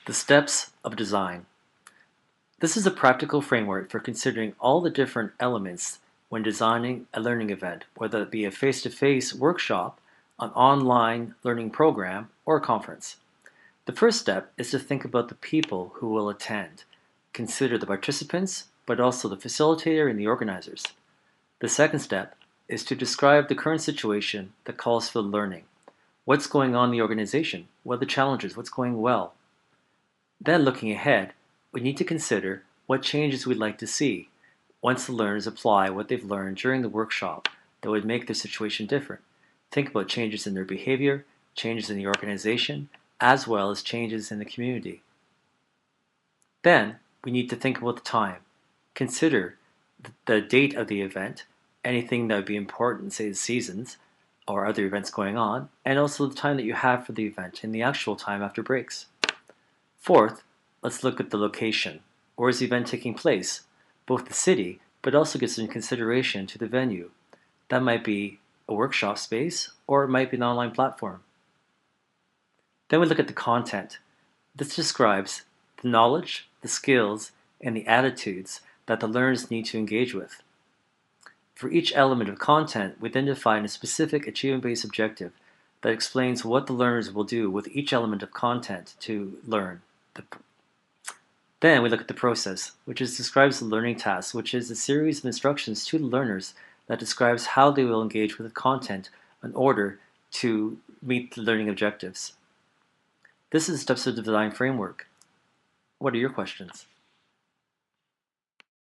The steps of design. This is a practical framework for considering all the different elements when designing a learning event, whether it be a face-to-face workshop, an online learning program, or a conference. The first step is to think about the people who will attend. Consider the participants, but also the facilitator and the organizers. The second step is to describe the current situation that calls for learning. What's going on in the organization? What are the challenges? What's going well? Then looking ahead, we need to consider what changes we'd like to see once the learners apply what they've learned during the workshop that would make their situation different. Think about changes in their behavior, changes in the organization, as well as changes in the community. Then we need to think about the time. Consider the date of the event, anything that would be important, say the seasons or other events going on, and also the time that you have for the event and the actual time after breaks. Fourth, let's look at the location. Where is the event taking place? Both the city, but also give some consideration to the venue. That might be a workshop space, or it might be an online platform. Then we look at the content. This describes the knowledge, the skills, and the attitudes that the learners need to engage with. For each element of content, we then define a specific achievement-based objective that explains what the learners will do with each element of content to learn. Then we look at the process, which describes the learning task, which is a series of instructions to the learners that describes how they will engage with the content in order to meet the learning objectives. This is the steps of the design framework. What are your questions?